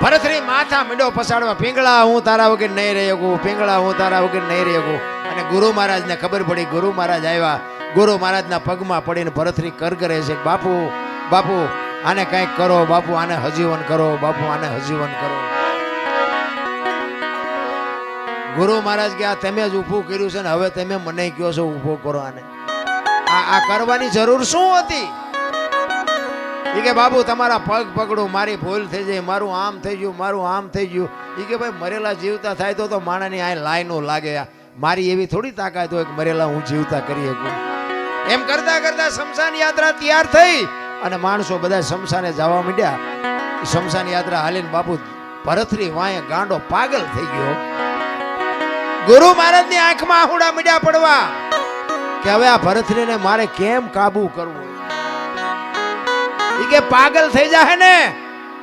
ભરથરી માથા મીંડો પસાડવા, પીંગળા હું તારા વગર નહીં રહી શકું, પીંગળા હું તારા વગર નહીં રહી શકું. અને ગુરુ મહારાજને ખબર પડી. ગુરુ મહારાજ આવ્યા. ગુરુ મહારાજના પગમાં પડીને ભરથરી કરગરે છે, બાપુ બાપુ આને કંઈક કરો, બાપુ આને હજીવન કરો, બાપુ આને હજીવન કરો. ગુરુ મહારાજ કે આ તમે જ ઊભું કર્યું છે ને, હવે તમે મને કહો છો ઊભો કરો આને. આ કરવાની જરૂર શું હતી? એ કે બાબુ તમારા પગ પકડું, મારી ભૂલ થઈ જાય, મારું આમ થઈ ગયું, મારું આમ થઈ ગયું. એ કે ભાઈ મરેલા જીવતા થાય તો માણાની આ લાઈનો લાગે. મારી એવી થોડી તાકાત હોય કે મરેલા હું જીવતા કરી શકું. એમ કરતા કરતા શમશાન યાત્રા તૈયાર થઈ અને માણસો બધા શમશાને જવા માંડ્યા. શમશાન યાત્રા હાલીને બાપુ ભરથરી વાંહે ગાંડો પાગલ થઈ ગયો. ગુરુ મહારાજની આંખમાં આહુડા મીડ્યા પડવા કે હવે આ ભરથરીને મારે કેમ કાબુ કરવું. ઈ કે પાગલ થઈ જાય ને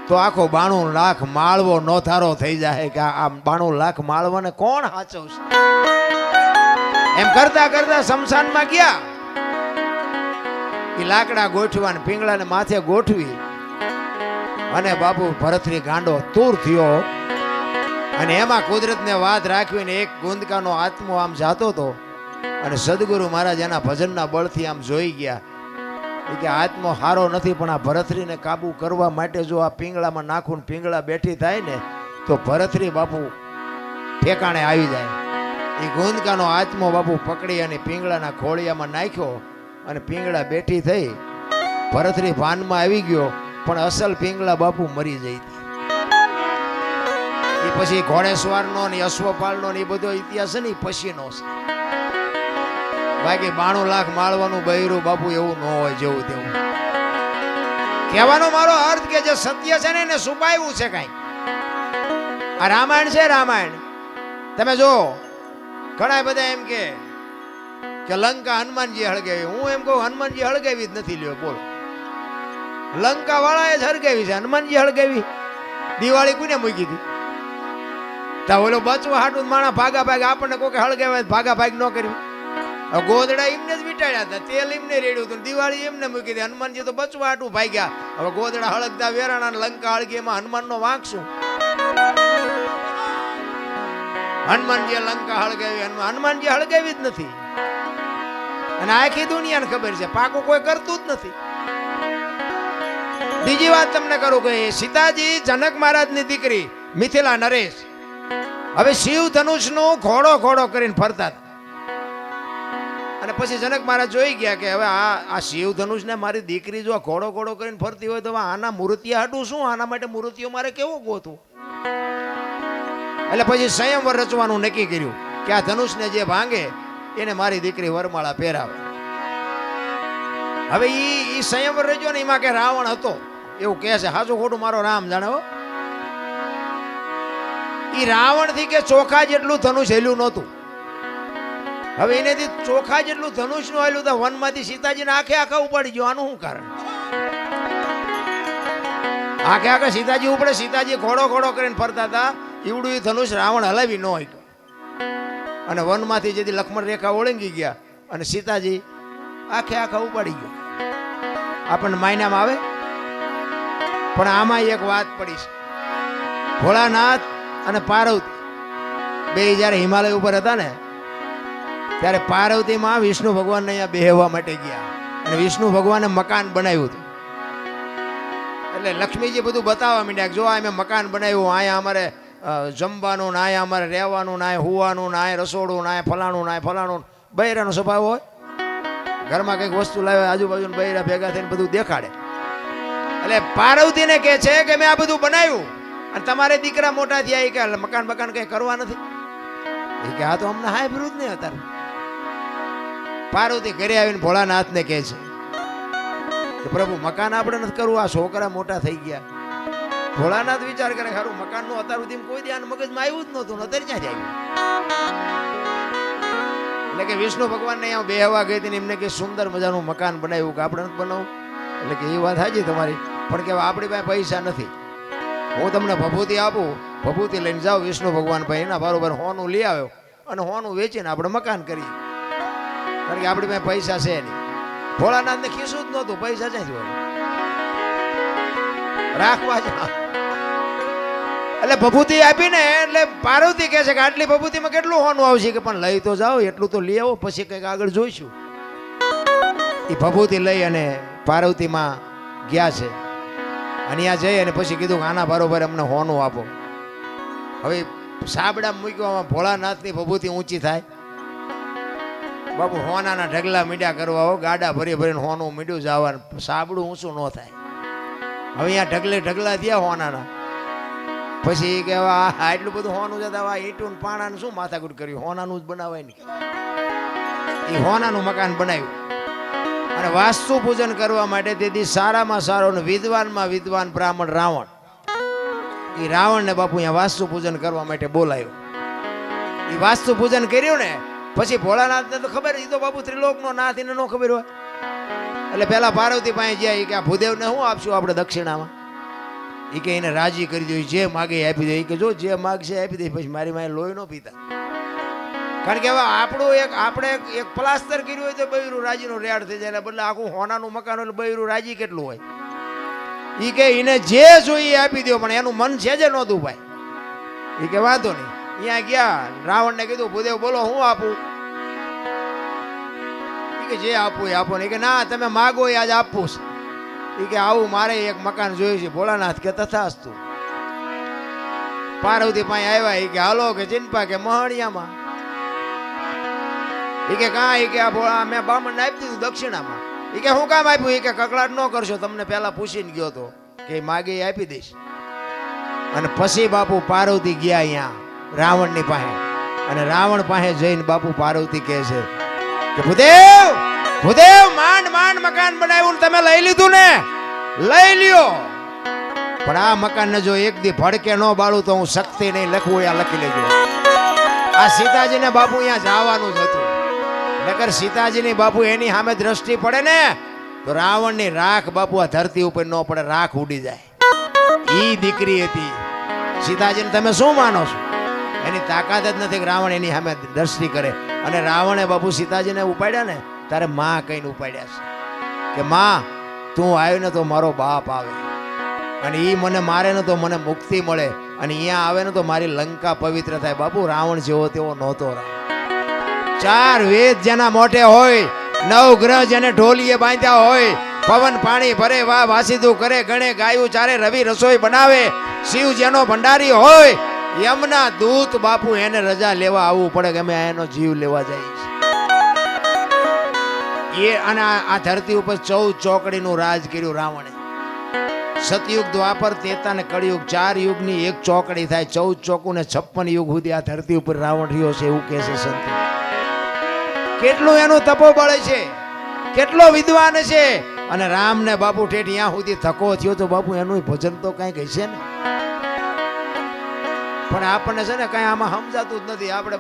તો આખો 92 લાખ માળવો નોથારો થઈ જાય કે આ 92 લાખ માળવાને કોણ હાચવશે. એમ કરતા કરતા શમશાનમાં ગયા. એ લાકડા ગોઠવા ને પીંગળાને માથે ગોઠવી અને બાપુ ભરથરી ગાંડો તૂર થયો. અને એમાં કુદરતને વાત રાખવીને એક ગુંદકાનો આત્મો આમ જાતો હતો. અને સદગુરુ મહારાજ એના ભજનના બળથી આમ જોઈ ગયા કે આત્મો હારો નથી, પણ આ ભરથરીને કાબુ કરવા માટે જો આ પીંગળામાં નાખું, પીંગળા બેઠી થાય ને તો ભરથરી બાપુ ઠેકાણે આવી જાય. એ ગુંદકાનો આત્મો બાપુ પકડી અને પીંગળાના ખોળિયામાં નાખ્યો અને પીંગળા બેઠી થઈ. ભરથરી ભાનમાં આવી ગયો, પણ અસલ પીંગળા બાપુ મરી જઈ. એ પછી ઘોડેસવારનો ને અશ્વપાલનો ને એ બધો ઇતિહાસ છે ને એ પછીનો છે. બાકી 92 લાખ માળવાનું બૈરું બાપુ એવું ન હોય જેવું તેવું. કહેવાનો મારો અર્થ કે જે સત્ય છે ને એને છુપાવ્યું છે કઈ. આ રામાયણ છે, રામાયણ તમે જો. ઘણા બધા એમ કે લંકા હનુમાનજી હળગાવી. હું એમ કહું હનુમાનજી હળગાવી જ નથી. લ્યો બોલો, લંકા વાળાએ જ હળગાવી છે, હનુમાનજી હળગાવી. દિવાળી કોને મૂકી હતી? ઓલો બચવા હાટું માણા ભાગા ભાગ આપણને કોઈ હળગાવે ભાગા ભાગ ન કર્યું. ગોદડા એમને જ વીટાડ્યા હતા, તેલ એમને રેડ્યું હતું, દિવાળી એમને મૂકી હતી. હનુમાનજી તો બચવા હાટું ભાગ્યા. હવે ગોદડા હળગતા વેરાણા લંકા હળગી, એમાં હનુમાનનો વાંક શું? હનુમાનજી લંકા હળગાવી, હનુમાનજી હળગાવી જ નથી. અને આખી દુનિયાને ખબર છે પાકું કોઈ કરતું જ નથી. બીજી વાત તમને કરું કે સીતાજી જનક મહારાજની દીકરી મિથિલા નરેશ હવે શિવ ધનુષનું ઘોડો ઘોડો કરીને ફરતા હતા. અને પછી જનક મહારાજ જોઈ ગયા કે હવે આ શિવ ધનુષને મારી દીકરી જો ઘોડો ઘોડો કરીને ફરતી હોય તો આના મૂર્તિયા હાટું શું? આના માટે મૂર્તિઓ મારે કેવું ગોતું? એટલે પછી સંયમવર રચવાનું નક્કી કર્યું કે આ ધનુષને જે ભાંગે એને મારી દીકરી વરમાળા પહેરાવે. હવે ઈ સંયમવર રચ્યો ને એમાં કે રાવણ હતો એવું કહે છે. હાચું ખોટું મારો રામ જાણે હો. ઈ રાવણ થી કે ચોખા જેટલું ધનુષ હેલ્યું નહોતું. હવે એનેથી ચોખા જેટલું ધનુષ નું હેલ્યું તો વનમાંથી સીતાજીને આખે આખા ઉપાડી ગયો. આનું શું કારણ? આખે આખા સીતાજી ઉપડે. સીતાજી ઘોડો ઘોડો કરીને ફરતા હતા. ઈવડું એ ધનુષ રાવણ હલાવી ન હોય. અને વનમાંથી જેથી લક્ષ્મણ રેખા ઓળંગી ગયા અને સીતાજી આખે આખા ઉપાડી ગયો. આપણને માયનામાં આવે. પણ આમાં એક વાત પડી છે. ભોળાનાથ અને પાર્વતી બે જયારે હિમાલય ઉપર હતા ને ત્યારે પાર્વતીમાં વિષ્ણુ ભગવાનને અહીંયા બેહવા માટે ગયા. અને વિષ્ણુ ભગવાને મકાન બનાવ્યું હતું. એટલે લક્ષ્મીજી બધું બતાવવા માંડ્યા. જો આ મેં મકાન બનાવ્યું, અહીંયા અમારે જમવાનું ને, અહીંયા અમારે રહેવાનું ને, અહીંયા હુવાનું ને, અહીંયા રસોડું ને, અહીંયા ફલાણું ને, અહીંયા ફલાણું. બૈરાનો સ્વભાવ હોય. ઘરમાં કંઈક વસ્તુ લાવે આજુબાજુ બૈરા ભેગા થઈને બધું દેખાડે. એટલે પાર્વતીને કહે છે કે મેં આ બધું બનાવ્યું અને તમારે દીકરા મોટા થયા કે મકાન બકાન કઈ કરવા નથી. એ કે આ તો અમને હાય વિરુદ્ધ નહીં હતા. પાર્વતી ઘરે આવીને ભોળાનાથને કહે છે કે પ્રભુ મકાન આપણે નથી કરવું, આ છોકરા મોટા થઈ ગયા. ભોળાનાથ વિચાર કરે ખરું મકાનનું અત્યાર સુધી કોઈ ધ્યાન મગજમાં આવ્યું જ નહોતું, અત્યારે ક્યાં જાય. એટલે કે વિષ્ણુ ભગવાનને અહીંયા બેહવા ગઈ હતી ને એમને કે સુંદર મજાનું મકાન બનાવ્યું કે આપણે નથી બનાવું. એટલે કે એ વાત સાચી તમારી, પણ કે આપણી પાસે પૈસા નથી. હું તમને ભભૂતિ આપું, ભભૂતિ લઈને જાઓ વિષ્ણુ ભગવાન ભાઈ એના બરોબર હોનું લઈ આવ્યો અને હોનું વેચીને આપણે મકાન કરીએ. કારણ કે આપણી પાસે પૈસા છે નહીં. ભોળાનાથને ખીસું જ નહોતું, પૈસા ક્યાંથી હોય રાખવા જ. એટલે ભભૂતિ આપીને એટલે પાર્વતી કહે છે કે આટલી ભભૂતિમાં કેટલું હોનું આવશે કે પણ લઈ તો જાઓ, એટલું તો લઈ આવો, પછી કંઈક આગળ જોઈશું. એ ભભૂતિ લઈ અને પાર્વતીમાં ગયા છે અને ત્યાં જઈ અને પછી કીધું કે આના બરોબર અમને હોનું આપો. હવે સાબડા મૂકવામાં ભોળાનાથની ભભૂતિ ઊંચી થાય. બાપુ હોનાના ઢગલા મીડ્યા કરવા હો, ગાડા ભરી ભરીને હોનું મીડ્યું જવાનું, સાબડું ઊંચું ન થાય. હવે અહીંયા ઢગલે ઢગલા થયા હોનાના. પછી કે આટલું બધું હોનું જતા ઈટું પાણાનું શું માથાકૂટ કર્યું, હોનાનું જ બનાવાય નહીં. એ હોનાનું મકાન બનાવ્યું અને વાસ્તુ પૂજન કરવા માટે તેથી સારામાં સારો ને વિદ્વાનમાં વિદ્વાન બ્રાહ્મણ રાવણ, એ રાવણને બાપુ અહીંયા વાસ્તુ પૂજન કરવા માટે બોલાયો. એ વાસ્તુ પૂજન કર્યું ને પછી ભોળાનાથને તો ખબર, એ તો બાપુ ત્રિલોકનો નાથ, એને ન ખબર હોય. એટલે પેલા પાર્વતી પાસે ગયા કે આ ભૂદેવને શું આપશું આપણે દક્ષિણામાં? એ કે એને રાજી કરી દો, જે માગે આપી દે. એ કે જો જે માગશે આપી દે, પછી મારી માએ લોહી ન પીતા. કારણ કે હવે આપણું આપણે એક પ્લાસ્ટર કર્યું હોય તો બૈરું રાજીનું રેડ થઈ જાય, બદલે આખું હોનાનું મકાન એટલે બૈરું રાજી કેટલું હોય. એ કે એને જે જોઈએ આપી દો, પણ એનું મન છે જ નહોતું ભાઈ. એ કે વાંધો નહીં. અહીંયા ગયા, રાવણને કીધું ભૂદેવ બોલો હું આપું? એ કે જે આપવું એ આપો. ને કે ના તમે માગો એ આજ આપવું છે. એ કે આવું મારે એક મકાન જોયું છે. ભોળાનાથ કે તથાસ્તુ. પાર્વતી પાસે આવ્યા. એ કે હાલો કે ચિંપા કે મહણિયામાં. એ કે કાં? એ કે આ મેં બામણને આપી દીધું દક્ષિણામાં. એ કે હું કામ આપ્યું? એ કે કકળાટ ન કરશો, તમને પહેલા પૂછીને ગયો તો કે માગે એ આપી દઈશ. અને પછી બાપુ પાર્વતી ગયા અહીંયા રાવણની પાસે, અને રાવણ પાસે જઈને બાપુ પાર્વતી કહે છે કે ભૂદેવ ભૂદેવ માંડ માંડ મકાન બનાવ્યું ને તમે લઈ લીધું ને, લઈ લ્યો, પણ આ મકાનને જો એક દી ભડકે ન બાળું તો હું શક્તિ નહીં લખવું, અહીંયા લખી લેજો. આ સીતાજીને બાપુ અહીંયા જવાનું જ હતું. નકર સીતાજીની બાપુ એની સામે દ્રષ્ટિ પડે ને તો રાવણની રાખ બાપુ આ ધરતી ઉપર ન પડે, રાખ ઉડી જાય. ઈ દીકરી હતી સીતાજીને. તમે શું માનો છો? એની તાકાત જ નથી કે રાવણ એની સામે દ્રષ્ટિ કરે. અને રાવણે બાપુ સીતાજીને ઉપાડ્યા ને તારે માં કહીને ઉપાડ્યા છે કે માં તું આવ્યો ને તો મારો બાપ આવે, અને ઈ મને મારે ને તો મને મુક્તિ મળે, અને અહીંયા આવે ને તો મારી લંકા પવિત્ર થાય. બાપુ રાવણ જેવો તેવો નહોતો. ચાર વેદ જેના મોઢે હોય, નવ ગ્રહ જેને ઢોલીએ બાંધ્યા હોય, પવન પાણી ભરે વાહ વાસીદું કરે, ગણે ગાયું ચારે, રવિ રસોઈ બનાવે, શિવ જેનો ભંડારી હોય, યમના દૂત બાપુ એને રજા લેવા આવવું પડે કે અમે એનો જીવ લેવા જઈએ છીએ. એ અને આ ધરતી ઉપર 14 ચોકડીનું રાજ કર્યું રાવણે. સતયુગ, દ્વાપર, ત્રેતા ને કળિયુગ, 4 યુગની એક ચોકડી થાય. 14 ચોકું ને 56 યુગ સુધી આ ધરતી ઉપર રાવણ રહ્યો છે એવું કહે છે સંતો. કેટલું એનું તપોબળ છે, કેટલો વિદ્વાન છે. અને રામ ને બાપુ ઠેઠ ત્યાં સુધી થકો થયો તો બાપુ એનું ભજન તો કઈ કહેશે ને. પણ આપણને છે ને કઈ આમાં સમજાતું જ નથી. આપણે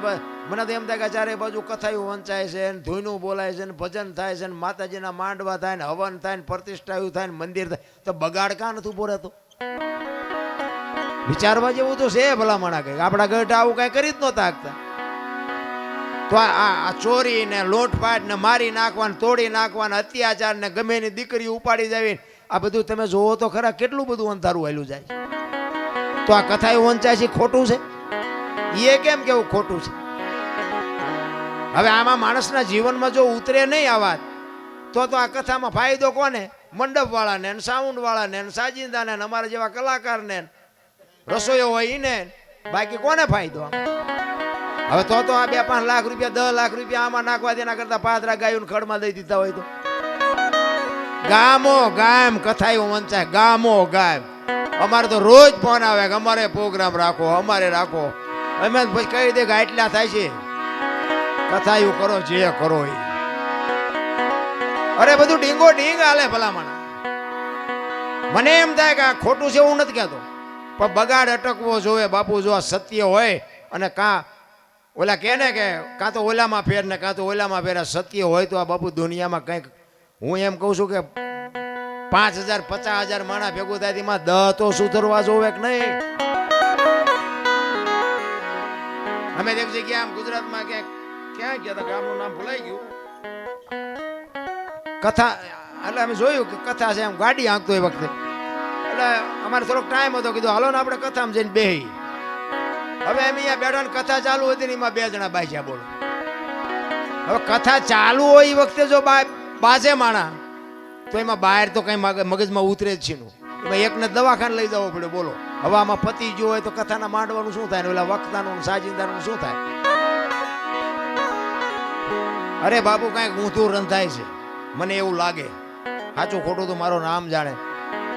મને તો એમ થાય કે ચારે બાજુ કથાયું વંચાય છે, ધૂનું બોલાય છે, ભજન થાય છે, માતાજીના માંડવા થાય ને, હવન થાય ને, પ્રતિષ્ઠાયું થાય ને, મંદિર થાય, તો બગાડ કાં નથી ઉભો રહેતો? વિચારવા જેવું તો છે ભલામણા. કઈ આપણા ગઢ આવું કઈ કરી જ નહોતા શકતા. તો આ ચોરી ને લોટપાટ ને મારી નાખવાને, તોડી નાખવાને, અત્યાચાર ને ગમે એની દીકરી ઉપાડી જાવી, આ બધું તમે જોવો તો ખરા કેટલું બધું અંધારું હાલ્યું જાય. તો આ કથા એવું વંચાય છે ખોટું છે? એ કેમ કેવું ખોટું છે? હવે આમાં માણસના જીવનમાં જો ઉતરે નહીં આ વાત તો આ કથામાં ફાયદો કોને? મંડપ વાળાને, સાઉન્ડ વાળાને, સાજિંદાને, અમારા જેવા કલાકારને, રસોઈયો હોય એને, બાકી કોને ફાયદો? હવે તો આ 2-5 લાખ રૂપિયા 10 લાખ રૂપિયા આમાં નાખવા દેના કરતા પાદરા ગાયું ખડમાં દઈ દીધા હોય તો. ગામો ગામ કથા એવું વંચાય, ગામો ગામ. અમારે તો રોજ ફોન આવે કે અમારે પ્રોગ્રામ રાખો, અમારે રાખો. અમે પછી કહી દે કે આટલા થાય છે, કથા એવું કરો જે કરો એ. અરે બધું ડીંગો ડીંગ હાલે ભલામણ. મને એમ થાય કે આ ખોટું છે એવું નથી કહેતો, પણ બગાડ અટકવો જોવે બાપુ. જો આ સત્ય હોય અને કાં ઓલા કહે ને કે કાં તો ઓલામાં ફેર ને કાં તો ઓલામાં ફેર, સત્ય હોય તો આ બાપુ દુનિયામાં કંઈક, હું એમ કહું છું કે 5000 50,000 માણા ભેગું થાય તેમાં 10 તો સુધરવા જોવે કે નહીં. અમે એક જગ્યા આમ ગુજરાતમાં ક્યાં ગયા હતા, ગામનું નામ ભૂલાઈ ગયું, કથા એટલે અમે જોયું કે કથા છે, એમ ગાડી હાંકતો એ વખતે એટલે અમારે થોડોક ટાઈમ હતો, કીધું હાલો ને આપણે કથામાં જઈને બેહી. હવે એમ અહીંયા બેઠા ને કથા ચાલુ હતી ને એમાં 2 જણા બાજ્યા. બોલો, હવે કથા ચાલુ હોય એ વખતે જો બાજે માણા તો એમાં બહાર તો કઈ મગજમાં ઉતરે જ છે નું. એમાં એકને દવાખાને લઈ જવો પડે. બોલો, હવે આમાં પતિ જો હોય તો કથાના માંડવાનું શું થાય ને ઓલા વક્તાનું સાજિંદાનું શું થાય? અરે બાપુ કાંઈક ઊંધું રંધાય છે, મને એવું લાગે. સાચું ખોટું તો મારો નામ જાણે.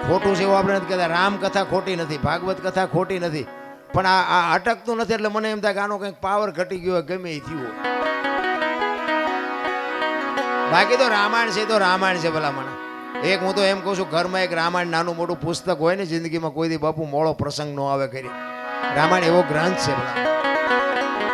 ખોટું છે એવું આપણે નથી કહેતા. રામ કથા ખોટી નથી, ભાગવત કથા ખોટી નથી, પણ આ અટકતું નથી. એટલે મને એમ થાય કે આનો કંઈક પાવર ઘટી ગયો હોય, ગમે એ થયું હોય. બાકી તો રામાયણ છે તો રામાયણ છે ભલામણ. એક હું તો એમ કહું છું, ઘરમાં એક રામાયણ નાનું મોટું પુસ્તક હોય ને, જિંદગીમાં કોઈ દી બાપુ મોળો પ્રસંગ ન આવે કરી. રામાયણ એવો ગ્રંથ છે ભલા.